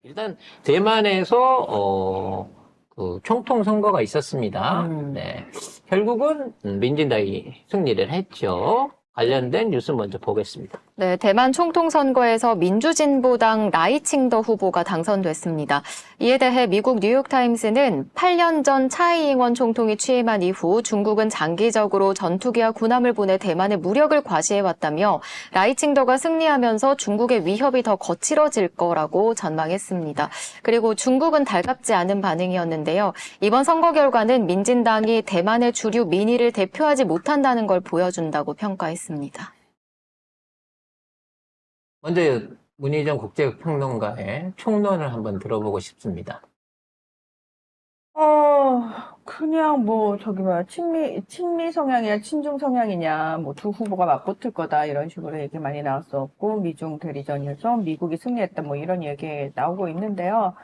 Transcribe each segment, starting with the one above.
일단 대만에서 그 총통 선거가 있었습니다. 네. 결국은 민진당이 승리를 했죠. 관련된 뉴스 먼저 보겠습니다. 네, 대만 총통 선거에서 민주진보당 라이칭더 후보가 당선됐습니다. 이에 대해 미국 뉴욕타임스는 8년 전 차이 잉원 총통이 취임한 이후 중국은 장기적으로 전투기와 군함을 보내 대만의 무력을 과시해왔다며 라이칭더가 승리하면서 중국의 위협이 더 거칠어질 거라고 전망했습니다. 그리고 중국은 달갑지 않은 반응이었는데요. 이번 선거 결과는 민진당이 대만의 주류 민의를 대표하지 못한다는 걸 보여준다고 평가했습니다. 먼저 문희정 국제평론가의 총론을 한번 들어보고 싶습니다. 그냥 친미 성향이냐, 친중 성향이냐, 두 후보가 맞붙을 거다, 이런 식으로 얘기 많이 나왔었고, 미중 대리전에서 미국이 승리했다, 이런 얘기 나오고 있는데요.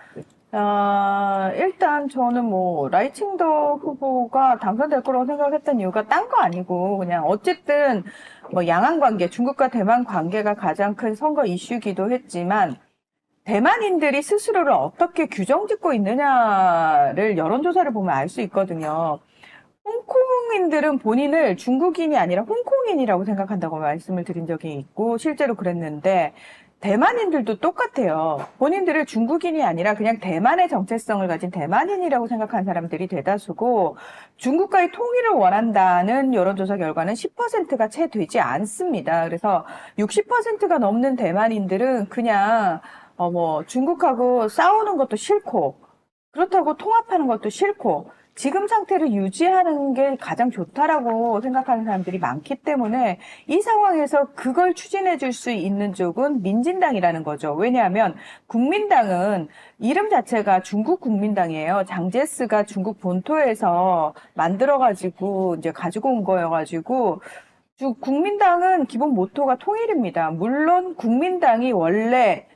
일단 저는 라이칭더 후보가 당선될 거라고 생각했던 이유가 딴 거 아니고, 그냥 어쨌든, 양안 관계, 중국과 대만 관계가 가장 큰 선거 이슈기도 했지만, 대만인들이 스스로를 어떻게 규정짓고 있느냐를 여론조사를 보면 알 수 있거든요. 홍콩인들은 본인을 중국인이 아니라 홍콩인이라고 생각한다고 말씀을 드린 적이 있고, 실제로 그랬는데, 대만인들도 똑같아요. 본인들을 중국인이 아니라 그냥 대만의 정체성을 가진 대만인이라고 생각하는 사람들이 대다수고, 중국과의 통일을 원한다는 여론조사 결과는 10%가 채 되지 않습니다. 그래서 60%가 넘는 대만인들은 그냥 중국하고 싸우는 것도 싫고, 그렇다고 통합하는 것도 싫고, 지금 상태를 유지하는 게 가장 좋다라고 생각하는 사람들이 많기 때문에 이 상황에서 그걸 추진해 줄 수 있는 쪽은 민진당이라는 거죠. 왜냐하면 국민당은 이름 자체가 중국 국민당이에요. 장제스가 중국 본토에서 만들어가지고 이제 가지고 온 거여가지고 국민당은 기본 모토가 통일입니다. 물론 국민당이 원래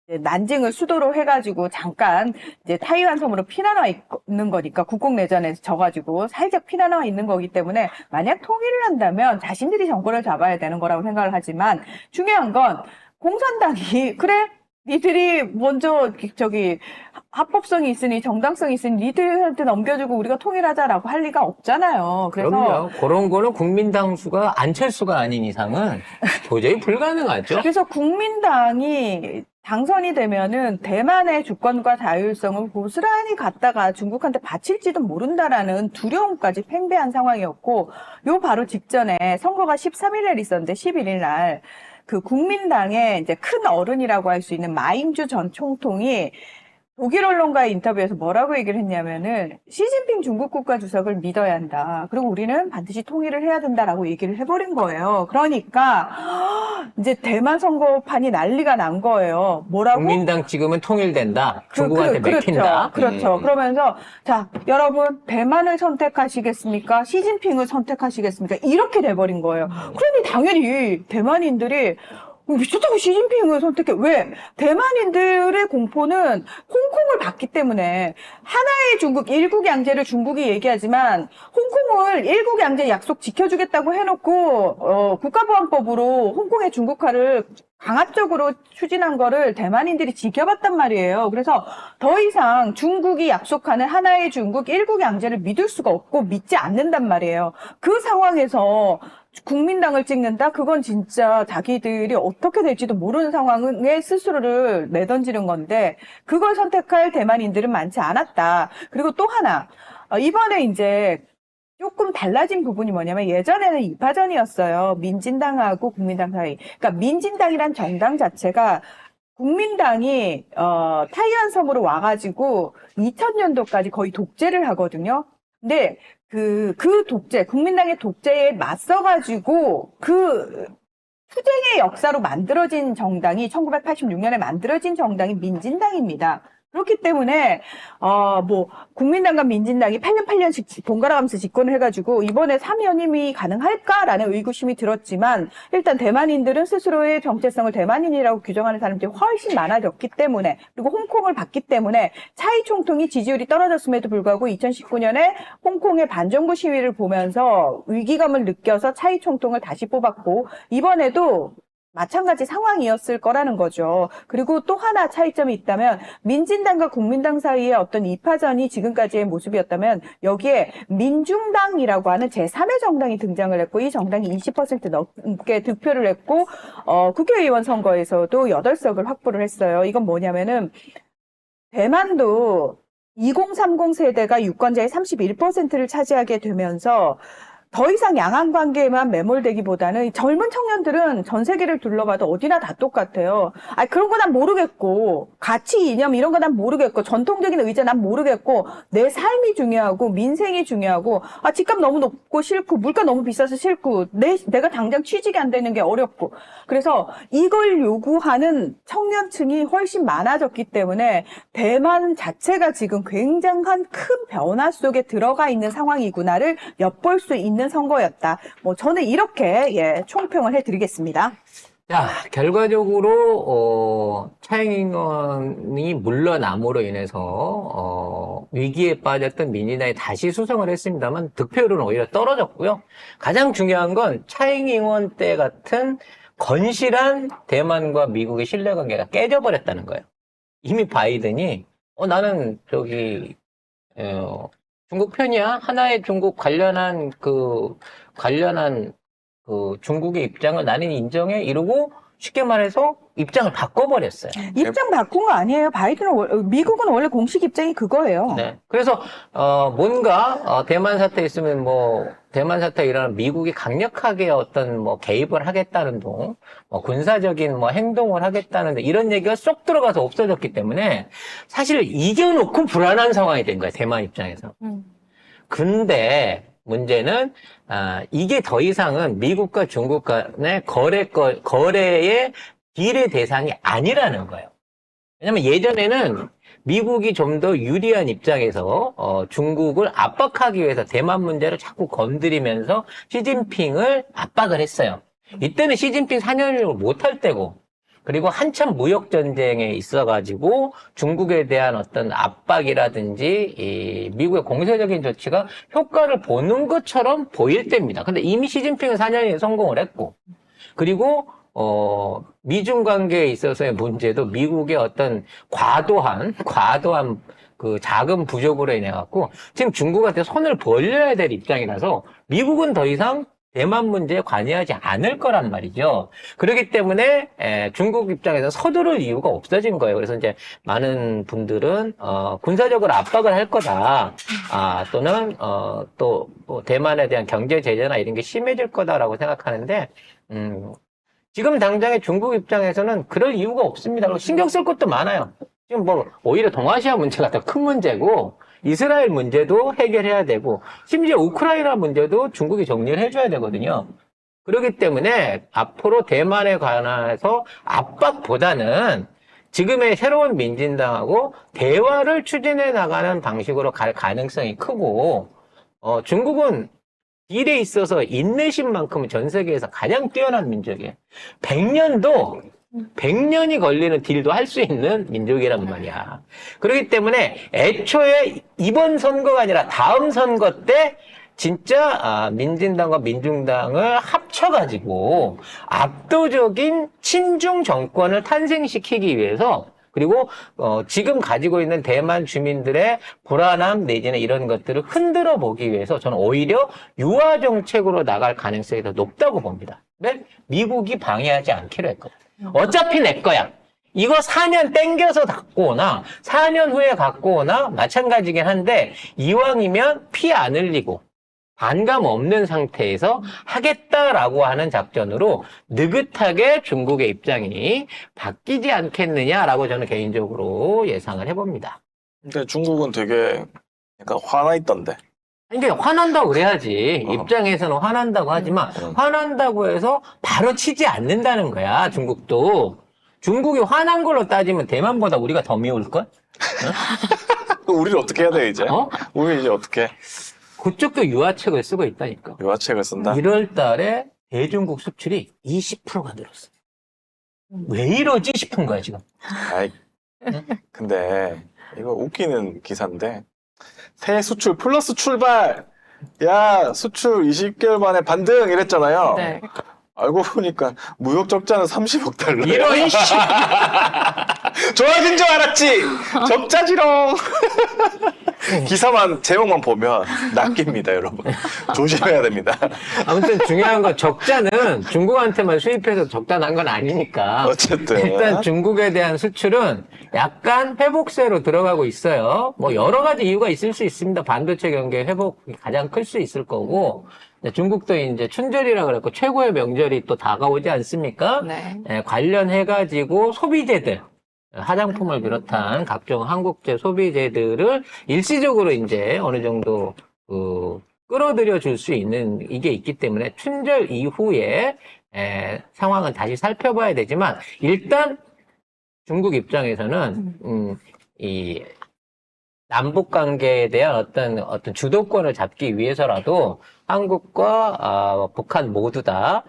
난징을 수도로 해가지고 잠깐 이제 타이완 섬으로 피난와 있는 거니까 국공내전에서 져가지고 살짝 피난와 있는 거기 때문에 만약 통일을 한다면 자신들이 정권을 잡아야 되는 거라고 생각을 하지만 중요한 건 공산당이 그래 니들이 먼저 합법성이 있으니 정당성이 있으니 니들한테 넘겨주고 우리가 통일하자라고 할 리가 없잖아요. 그래서 그럼요. 그런 거는 국민당 수가 안철수가 아닌 이상은 도저히 불가능하죠. 그래서 국민당이 당선이 되면은 대만의 주권과 자율성을 고스란히 갖다가 중국한테 바칠지도 모른다라는 두려움까지 팽배한 상황이었고, 요 바로 직전에 선거가 13일날 있었는데 11일 날 그 국민당의 이제 큰 어른이라고 할 수 있는 마잉주 전 총통이 독일 언론과의 인터뷰에서 뭐라고 얘기를 했냐면은 시진핑 중국 국가 주석을 믿어야 한다. 그리고 우리는 반드시 통일을 해야 된다라고 얘기를 해버린 거예요. 그러니까 이제 대만 선거판이 난리가 난 거예요. 뭐라고? 국민당 지금은 통일된다. 중국한테 맥힌다. 그렇죠. 그러면서 자 여러분 대만을 선택하시겠습니까? 시진핑을 선택하시겠습니까? 이렇게 돼버린 거예요. 그러니 당연히 대만인들이 미쳤다고 시진핑을 선택해. 왜? 대만인들의 공포는 홍콩을 받기 때문에 하나의 중국, 일국 양제를 중국이 얘기하지만 홍콩을 일국 양제 약속 지켜주겠다고 해놓고 국가보안법으로 홍콩의 중국화를 강압적으로 추진한 거를 대만인들이 지켜봤단 말이에요. 그래서 더 이상 중국이 약속하는 하나의 중국, 일국 양제를 믿을 수가 없고 믿지 않는단 말이에요. 그 상황에서 국민당을 찍는다? 그건 진짜 자기들이 어떻게 될지도 모르는 상황에 스스로를 내던지는 건데 그걸 선택할 대만인들은 많지 않았다. 그리고 또 하나 이번에 이제 조금 달라진 부분이 뭐냐면 예전에는 2파전이었어요. 민진당하고 국민당 사이. 그러니까 민진당이란 정당 자체가 국민당이 타이완 섬으로 와가지고 2000년도까지 거의 독재를 하거든요. 근데 그 독재, 국민당의 독재에 맞서가지고 투쟁의 역사로 만들어진 정당이 1986년에 만들어진 정당이 민진당입니다. 그렇기 때문에 국민당과 민진당이 8년씩 번갈아 가면서 집권을 해가지고 이번에 3연임이 가능할까라는 의구심이 들었지만 일단 대만인들은 스스로의 정체성을 대만인이라고 규정하는 사람들이 훨씬 많아졌기 때문에 그리고 홍콩을 봤기 때문에 차이 총통이 지지율이 떨어졌음에도 불구하고 2019년에 홍콩의 반정부 시위를 보면서 위기감을 느껴서 차이 총통을 다시 뽑았고 이번에도 마찬가지 상황이었을 거라는 거죠. 그리고 또 하나 차이점이 있다면 민진당과 국민당 사이의 어떤 이파전이 지금까지의 모습이었다면 여기에 민중당이라고 하는 제3의 정당이 등장을 했고 이 정당이 20% 넘게 득표를 했고 국회의원 선거에서도 8석을 확보를 했어요. 이건 뭐냐면은 대만도 2030 세대가 유권자의 31%를 차지하게 되면서 더 이상 양안 관계에만 매몰되기보다는 젊은 청년들은 전 세계를 둘러봐도 어디나 다 똑같아요. 아, 그런 거 난 모르겠고, 가치 이념 이런 거 난 모르겠고, 전통적인 의제 난 모르겠고, 내 삶이 중요하고, 민생이 중요하고, 아, 집값 너무 높고 싫고, 물가 너무 비싸서 싫고, 내가 당장 취직이 안 되는 게 어렵고. 그래서 이걸 요구하는 청년층이 훨씬 많아졌기 때문에 대만 자체가 지금 굉장한 큰 변화 속에 들어가 있는 상황이구나를 엿볼 수 있는 선거였다. 뭐 저는 이렇게 총평을 해드리겠습니다. 자, 결과적으로 차잉잉원이 물러남으로 인해서 위기에 빠졌던 민진당이 다시 수성을 했습니다만 득표율은 오히려 떨어졌고요. 가장 중요한 건 차잉잉원 때 같은 건실한 대만과 미국의 신뢰관계가 깨져버렸다는 거예요. 이미 바이든이 나는 중국 편이야? 하나의 중국 관련한 중국의 입장을 나는 인정해? 이러고 쉽게 말해서 입장을 바꿔버렸어요. 입장 바꾼 거 아니에요. 미국은 원래 공식 입장이 그거예요. 네. 그래서, 뭔가, 대만 사태 있으면 대만 사태 일어나면 미국이 강력하게 어떤 개입을 하겠다는 군사적인 행동을 하겠다는데 이런 얘기가 쏙 들어가서 없어졌기 때문에 사실 이겨놓고 불안한 상황이 된 거예요. 대만 입장에서. 근데 문제는, 이게 더 이상은 미국과 중국 간의 거래의 딜의 대상이 아니라는 거예요. 왜냐면 예전에는 미국이 좀 더 유리한 입장에서 중국을 압박하기 위해서 대만 문제를 자꾸 건드리면서 시진핑을 압박을 했어요. 이때는 시진핑 4년을 못할 때고 그리고 한참 무역 전쟁에 있어가지고 중국에 대한 어떤 압박이라든지 이 미국의 공세적인 조치가 효과를 보는 것처럼 보일 때입니다. 근데 이미 시진핑은 4년이 성공을 했고 그리고 미중 관계에 있어서의 문제도 미국의 어떤 과도한 그 자금 부족으로 인해 갖고 지금 중국한테 손을 벌려야 될 입장이라서 미국은 더 이상 대만 문제에 관여하지 않을 거란 말이죠. 그렇기 때문에 중국 입장에서 서두를 이유가 없어진 거예요. 그래서 이제 많은 분들은 군사적으로 압박을 할 거다. 또는 또 대만에 대한 경제 제재나 이런 게 심해질 거다라고 생각하는데 지금 당장의 중국 입장에서는 그럴 이유가 없습니다. 그리고 신경 쓸 것도 많아요. 지금 오히려 동아시아 문제가 더 큰 문제고 이스라엘 문제도 해결해야 되고 심지어 우크라이나 문제도 중국이 정리를 해줘야 되거든요. 그렇기 때문에 앞으로 대만에 관해서 압박보다는 지금의 새로운 민진당하고 대화를 추진해 나가는 방식으로 갈 가능성이 크고 중국은 딜에 있어서 인내심만큼은 전 세계에서 가장 뛰어난 민족이에요. 100년이 걸리는 딜도 할 수 있는 민족이란 말이야. 그렇기 때문에 애초에 이번 선거가 아니라 다음 선거 때 진짜 민진당과 민중당을 합쳐가지고 압도적인 친중 정권을 탄생시키기 위해서 그리고 지금 가지고 있는 대만 주민들의 불안함 내지는 이런 것들을 흔들어 보기 위해서 저는 오히려 유화 정책으로 나갈 가능성이 더 높다고 봅니다. 왜? 미국이 방해하지 않기로 했거든요. 어차피 내 거야. 이거 4년 땡겨서 갖고 오나 4년 후에 갖고 오나 마찬가지긴 한데 이왕이면 피 안 흘리고 반감 없는 상태에서 하겠다라고 하는 작전으로 느긋하게 중국의 입장이 바뀌지 않겠느냐라고 저는 개인적으로 예상을 해봅니다. 근데 중국은 되게 약간 화나 있던데. 이게 화난다고 그래야지. 입장에서는 화난다고 하지만 화난다고 해서 바로 치지 않는다는 거야. 중국도. 중국이 화난 걸로 따지면 대만보다 우리가 더 미울걸? 우리를 어떻게 해야 돼 이제? 우리 이제 어떻게? 그쪽도 유화책을 쓰고 있다니까. 유화책을 쓴다? 1월 달에 대중국 수출이 20%가 늘었어. 왜 이러지 싶은 거야, 지금. 아이, 근데 이거 웃기는 기사인데 새 수출 플러스 출발! 야, 수출 20개월 만에 반등! 이랬잖아요. 네. 알고 보니까 무역 적자는 30억 달러. 이런 씨. 좋아진 줄 알았지. 적자지롱. 기사만 제목만 보면 낚입니다, 여러분. 조심해야 됩니다. 아무튼 중요한 건 적자는 중국한테만 수입해서 적자 난 건 아니니까. 어쨌든 일단 중국에 대한 수출은 약간 회복세로 들어가고 있어요. 뭐 여러 가지 이유가 있을 수 있습니다. 반도체 경기 회복이 가장 클 수 있을 거고. 중국도 이제 춘절이라 그랬고 최고의 명절이 또 다가오지 않습니까? 네. 관련해가지고 소비재들, 화장품을 비롯한 각종 한국제 소비재들을 일시적으로 이제 어느 정도 끌어들여 줄 수 있는 이게 있기 때문에 춘절 이후에 상황은 다시 살펴봐야 되지만 일단 중국 입장에서는 이 남북 관계에 대한 어떤 주도권을 잡기 위해서라도 한국과 북한 모두 다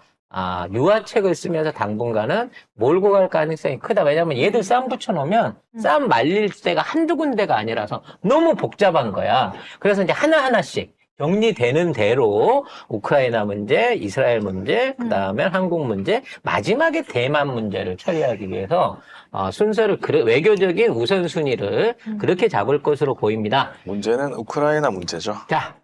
유화책을 쓰면서 당분간은 몰고 갈 가능성이 크다. 왜냐하면 얘들 싸움 붙여놓으면 싸움 말릴 때가 한두 군데가 아니라서 너무 복잡한 거야. 그래서 이제 하나하나씩 정리되는 대로 우크라이나 문제, 이스라엘 문제, 그 다음에 한국 문제, 마지막에 대만 문제를 처리하기 위해서 순서를 외교적인 우선순위를 그렇게 잡을 것으로 보입니다. 문제는 우크라이나 문제죠. 자,